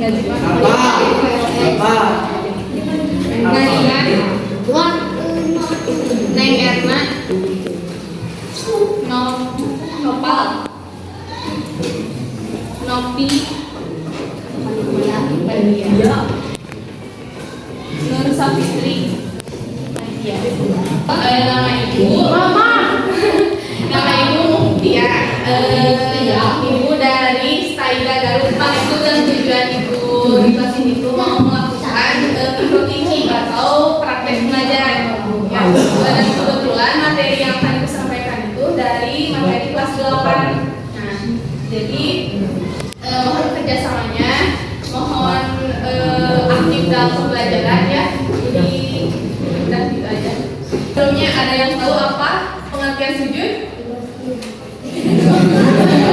Neng Erna, Nopal, Nopi, Nur Safitri, nama ibu, nama ibu Muhtia, ibu dari Staida Garut. Maksud dan tujuan ibu di kelas ini tuh mau melakukan mikroteaching atau praktek belajar. Ya, dan kebetulan materi yang akan disampaikan itu dari materi kelas 8. Nah, jadi mohon kerjasamanya, mohon aktif dalam pembelajaran ya. Jadi udah gitu aja. Sebelumnya ada yang tahu apa pengertian sujud?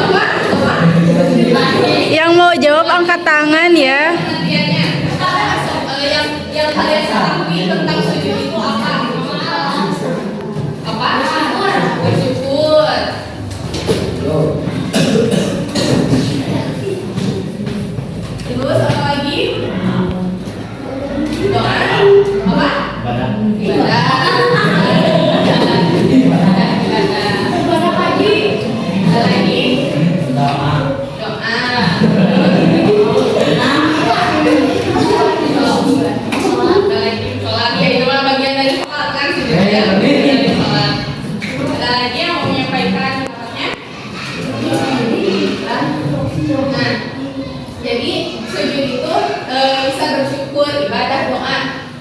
Apa? Yang mau jawab angkat tangan ya. Pengertiannya yang kalian ketahui tentang sujud itu apa? Apa? Bersyukur. Terus apa lagi? Doa. Apa? Ibadah. Ibadah lagi. Ada lagi? Doa. Ada lagi sholat ya, itu adalah bagian dari sholat kan sujudnya. Bagian dari sholat. Ada lagi yang mau menyampaikan namanya? Nah, jadi sujud itu bisa bersyukur, ibadah, doa.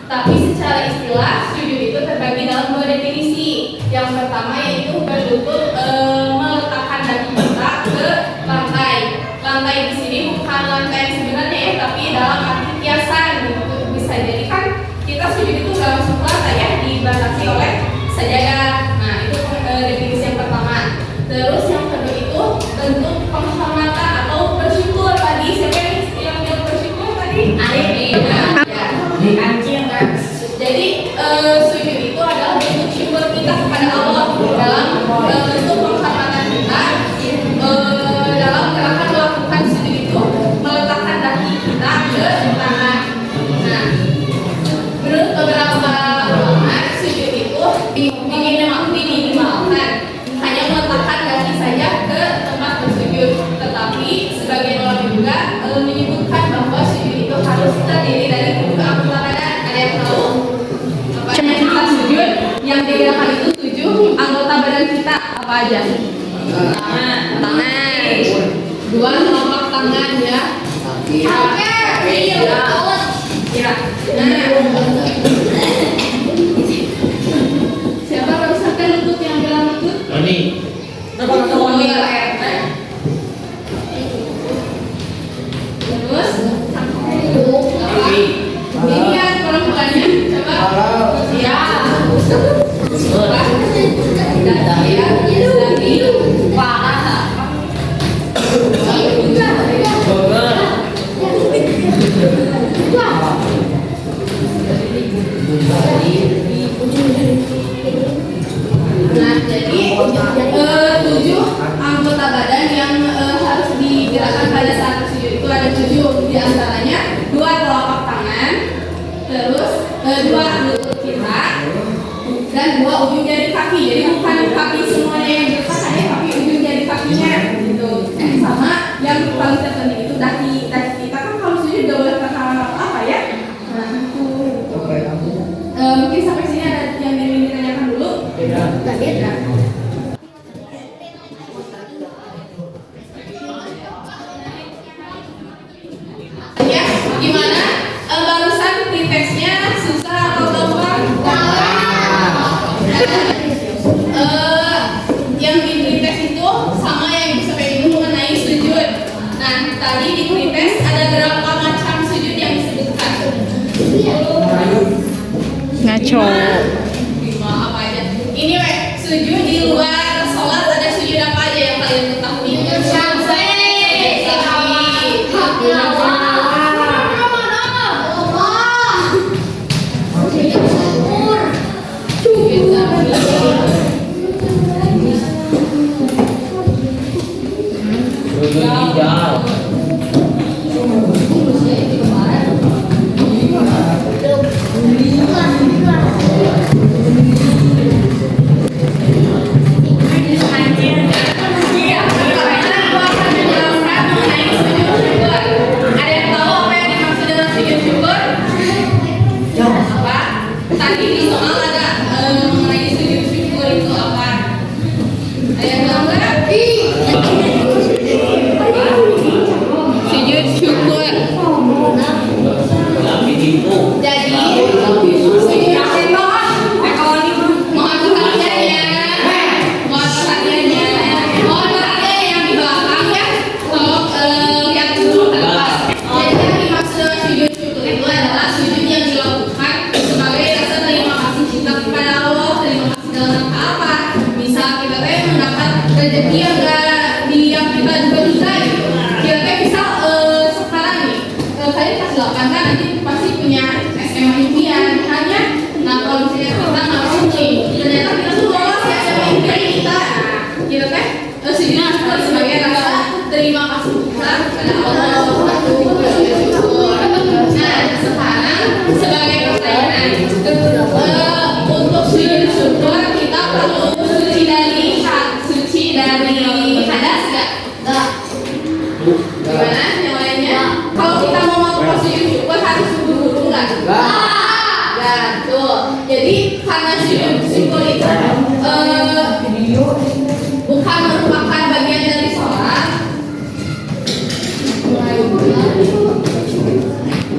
Tapi secara istilah sujud itu terbagi dalam 2 definisi. Yang pertama yaitu berlutut, meletakkan kaki kita ke lantai. Lantai di sini bukan lantai yang sebenarnya ya, tapi dalam arti kiasan gitu. Bisa jadi kan kita sujud itu nggak langsung ke lantai ya, dibatasi oleh sajadah. Nah itu definisi yang pertama. Terus yang kedua itu bentuk penghormatan atau bersyukur tadi. Siapa yang bilang bersyukur tadi? Jadi sujud itu adalah bentuk syukur kita kepada Allah dalam bentuk penghormatan kita dalam gerakan melakukan sujud itu meletakkan kaki kita ke tangan. Nah, menurut beberapa ulama sujud itu diminimalkan hanya meletakkan kaki saja ke tempat bersujud. Tetapi sebagian ulama juga menyebutkan bahwa sujud itu harus terdiri dari 7 anggota badan. Ada yang tahu? Kita sujud yang digunakan itu 7 anggota badan kita apa aja? Tangan, 2 telapak tangan ya. Siapa merusakan lutut yang bilang lutut? Tony. Terus lihat perempuannya, coba. Ya. Nah, jadi 7 anggota badan yang harus digerakkan pada saat bersujud itu ada 7, diantaranya 2 telapak tangan, terus 2 lutut kita, dan 2 ujung jari kaki. Jadi bukan kaki semuanya yang diletakkan ya, tapi ujung jari kakinya gitu. Sama yang paling terpenting itu dahi kita kan kalau sujud gak boleh pakai apa ya. Nah itu. Mungkin sampai sini ada yang ingin ditanyakan dulu. Beda. Ya, gimana? Barusan pretextnya susah atau gampang? Yang di pretest itu sama yang bisa itu mengenai sujud. Nah, tadi di pretest ada berapa macam sujud yang disebutkan? Ngaco. 5 apa aja? Ini sujud di luar sholat ada sujud apa aja yang kalian ketahui? kalian kelas 8 kan nanti pasti punya SMA impian hanya. Nah kalau misalnya kita nggak suci, ternyata kita tuh lolos ya SMA impian kita. Kita teh sujud syukur sebagai rasa terima kasih kita kepada Allah. Nah sekarang sebagai pertanyaan, untuk sujud syukur kita perlu suci dari hadas nggak? Gimana yang lainnya? Kalau kita mau melakukan sujud syukur harus wudhu nggak? Nggak, tuh. Jadi karena sujud syukur itu bukan merupakan bagian dari sholat.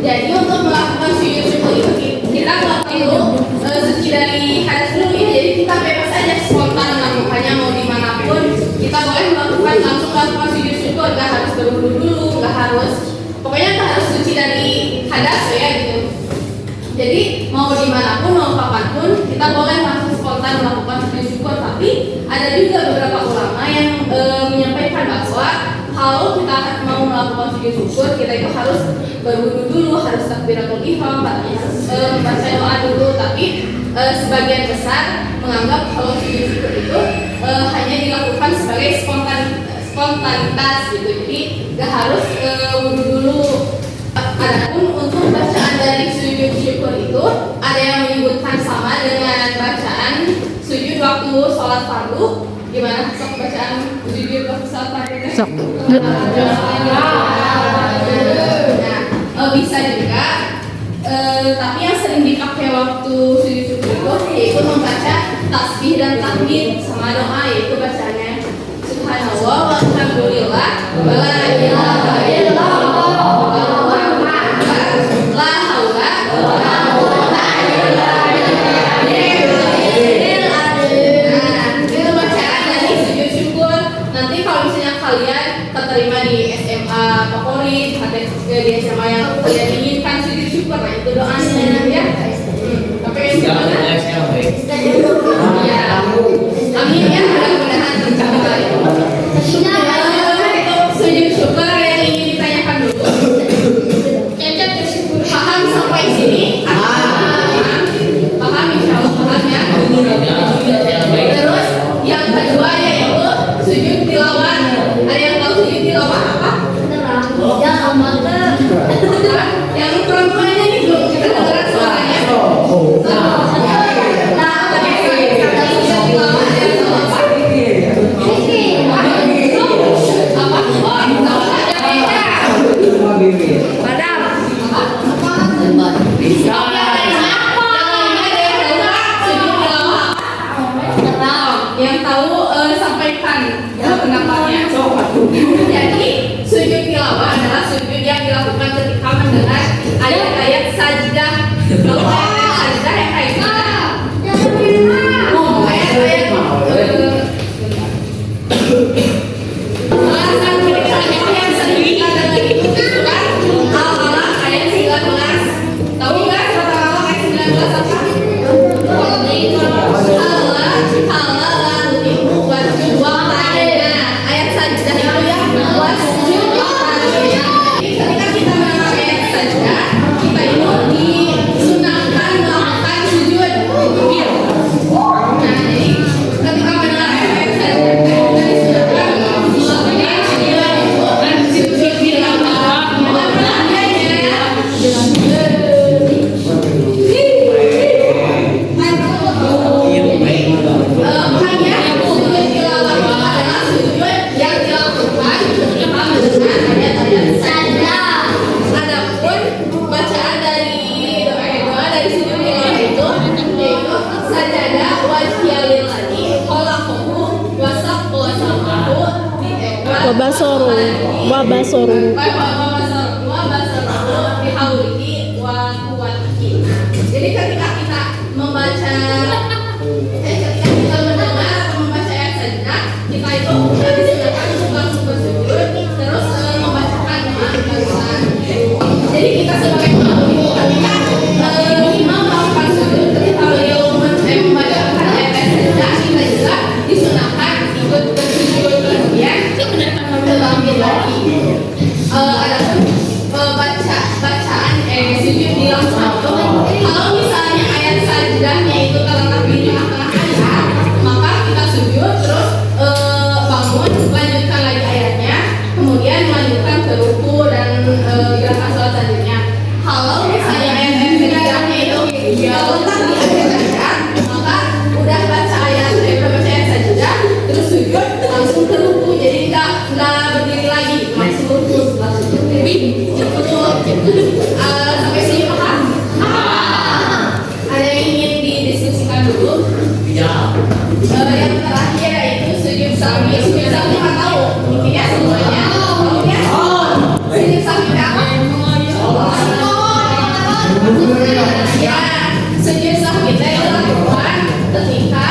Jadi untuk melakukan sujud syukur itu kita nggak perlu suci dari hadas dulu ya. Jadi kita bebas aja spontan melakukannya mau dimanapun. Kita boleh langsung melakukan sujud syukur, nggak harus berwudu dulu, nggak harus, pokoknya nggak harus suci dari hadas ya gitu. Jadi mau dimanapun mau kapanpun kita boleh langsung spontan melakukan sujud syukur. Tapi ada juga beberapa ulama yang menyampaikan bahwa kalau kita mau melakukan sujud syukur kita itu harus berwudu dulu, harus takbiratul ihram, harus membaca doa dulu. Tapi sebagian besar menganggap kalau sujud syukur itu hanya dilakukan sebagai spontanitas gitu. Jadi nggak harus wudu dulu. Adapun untuk bacaan dari sujud syukur itu ada yang menyebutkan sama dengan bacaan sujud waktu sholat fardu. Gimana sok bacaan sujud waktu sholat fardu? Sok. Nah, bisa juga. Tapi yang sering dipakai waktu sujud syukur itu yaitu membaca tasbih dan tahmid sama doa, yaitu bacanya subhanallah walhamdulillah wala ilaha illallah wallahu akbar la haula wala quwwata illa billah. Nah, itu bacaan dari sujud syukur. Nanti kalau misalnya kalian keterima di SMA favorit atau di SMA yang kalian inginkan sujud syukur, nah itu doanya ya. Oke, gimana? Ya, amin ya, mudah-mudahan tercapai. Untuk sujud syukur yang ingin ditanyakan dulu. Paham sampai sini? Paham, insya Allah paham ya. Terus yang kedua yaitu sujud tilawah. Ada yang tahu sujud tilawah apa? Yang perempuannya ini belum kita dengar suaranya. Yang tahu sampaikan pendapatnya. Jadi sujud tilawah adalah sujud yang dilakukan ketika mendengar ayat-ayat sajdah. Kalau ayat-ayat sajdah yang kayak gimana? Ayat-ayat alasan ceritanya yang sering kita dengar itu kan Al-Alaq ayat 19. Tahu nggak kata Al-Alaq ayat 19 apa? Ayat sajdah itu ya wasjud waqtarib. Ketika kita mendengar ayat sajdah, kita itu disunahkan melakukan sujud. Nah, jadi ketika mendengar ayat sajdah, kita disunahkan melakukan sujud di dalam Wabasoru. Jadi ketika kita membaca ketika kita mendengar atau membaca ayat sajdah, kita itu disunahkan untuk langsung bersujud terus membacakan doa. Jadi kita sebagai makmum ketika imam melakukan sujud, ketika beliau membacakan ayat sajdah, kita juga disunahkan ikut bersujud kemudian kita bangkit lagi. Ada baca Sampai sini paham? Ada yang ingin didiskusikan dulu? Yang terakhir yaitu sujud sahwi. Sujud sahwi nggak tahu? Intinya semuanya tahu ya? Sujud sahwi apa? Ya, sujud sahwi itu dilakukan ketika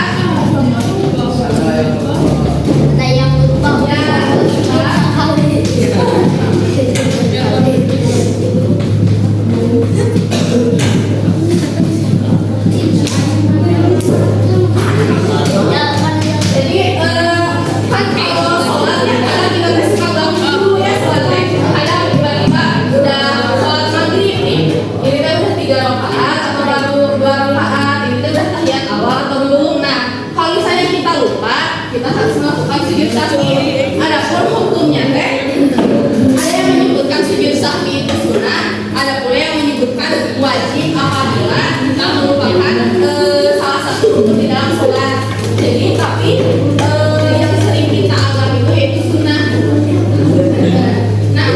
kita harus melakukan sujud sahwi. Adapun hukumnya teh, ada yang menyebutkan sujud sahwi itu sunnah, ada pula yang menyebutkan wajib apabila kita melupakan salah satu rukun di dalam sholat. Jadi tapi yang sering kita anggap itu yaitu sunnah. Nah,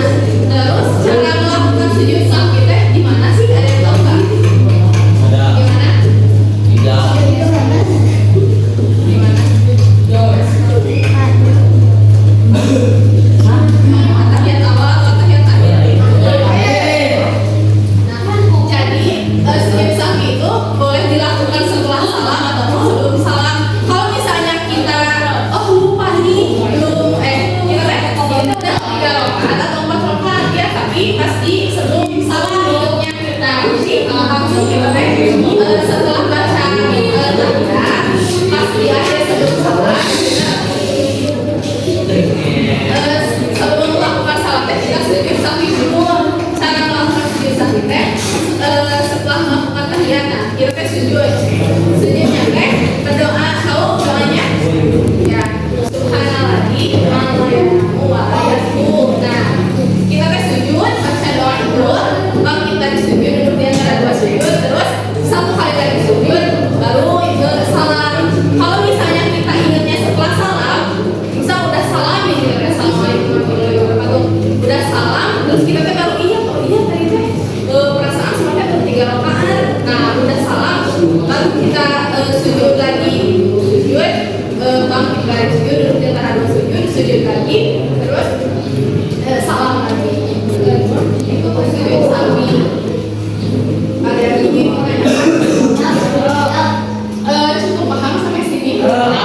terus cara melakukan sujud sahwi teh di mana sih? Ada yang tahu nggak? Gimana? Tahiyat awal atau tahiyat akhir? Jadi sujud sahwi itu boleh dilakukan setelah salam ataupun sebelum salam. Kalau misalnya kita lupa nih belum kita udah 3 rakaat atau 4 rakaat ya, tapi pasti sebelum salam duduknya. Nah, jadi langsung kita setelah baca tahiyat pas di akhir sebelum salam sebelum melakukan salat teh kita sujud sahwi dulu. Cara melakukan sujud sahwi teh setelah melakukan tahiyat, nah kita teh sujudnya teh berdoa. Tahu doanya? Ya, subhanallah wa ayatuh. Nah, kita teh sujud baca doa itu, bangkit dari sujud duduk di antara 2 sujud, terus 1 kali lagi sujud baru salam. Kalau misalnya kita ingatnya setelah salam, misal udah salam ya, kita udah assalamualaikum warahmatullahi wabarakatuh, udah salam, terus kita teh baru iya tadi teh perasaan sholatnya tuh 3 rakaat. Nah, udah salam, baru kita sujud lagi, bangkit dari sujud, duduk di antara 2 sujud lagi, terus salam lagi. Itu sujud sahwi. Ada yang ingin menanyakan? Cukup paham sampai sini? Ada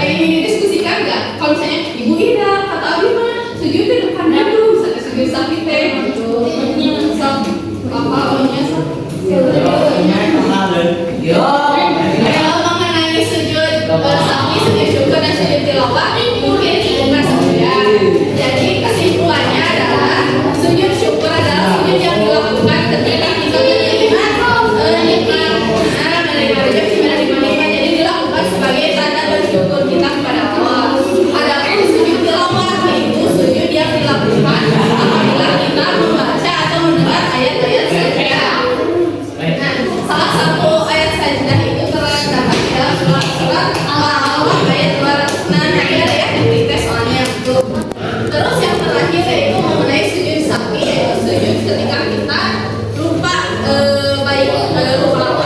yang ingin didiskusikan nggak? Kalau misalnya Ibu Ida kata Abi mah sujud di depan dulu, misalnya sujud sahwi teh mengenai sujud sahwi, sujud syukur dan sujud tilawah mungkin bukan saja. Jadi kesimpulannya adalah sujud syukur adalah sujud yang dilakukan ketika kita menerima. Jadi dilakukan sebagai tanda bersyukur kita kepada Allah. Adapun sujud tilawah itu sujud yang dilakukan apabila kita membaca atau mendengar ayat-ayat sajdah. Nah, salah satu ayat sajdah itu terdapat di dalam surat Al-Alaq ayat 206. Nanti ada yang dites soalnya itu. Terus yang terakhir yaitu mengenai sujud sahwi, yaitu sujud ketika kita lupa baik lupa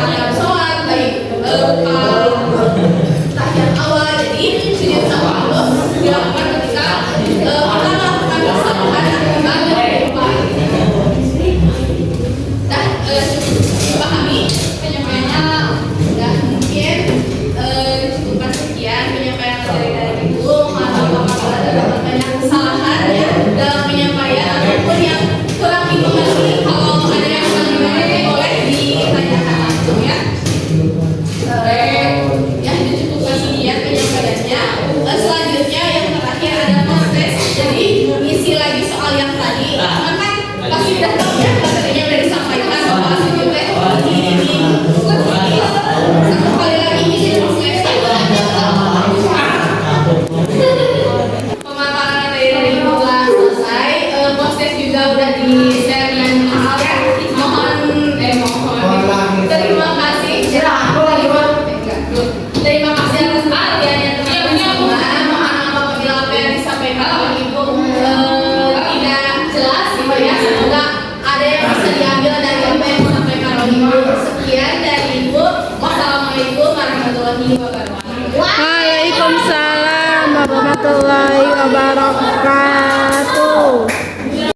dalam sholat, baik lupa tahiyat awal. Jadi sujud sahwi itu dilakukan ketika kita melakukan kesalahan akibat dari lupa. Nah, dipahami penyampaiannya? Udah mungkin cukupkan sekian penyampaian dari Ibu. Maaf apabila terdapat banyak kesalahan ya dalam penyampaian ataupun yang kurang dimengerti. Kalau ada yang kurang boleh ditanyakan langsung ya. Ya dicukupkan sekian penyampaiannya. Selanjutnya yang terakhir ada proses. Jadi isi lagi soal yang tadi. Kan pasti udah tahu ya materinya udah disampaikan bahwa sujud teh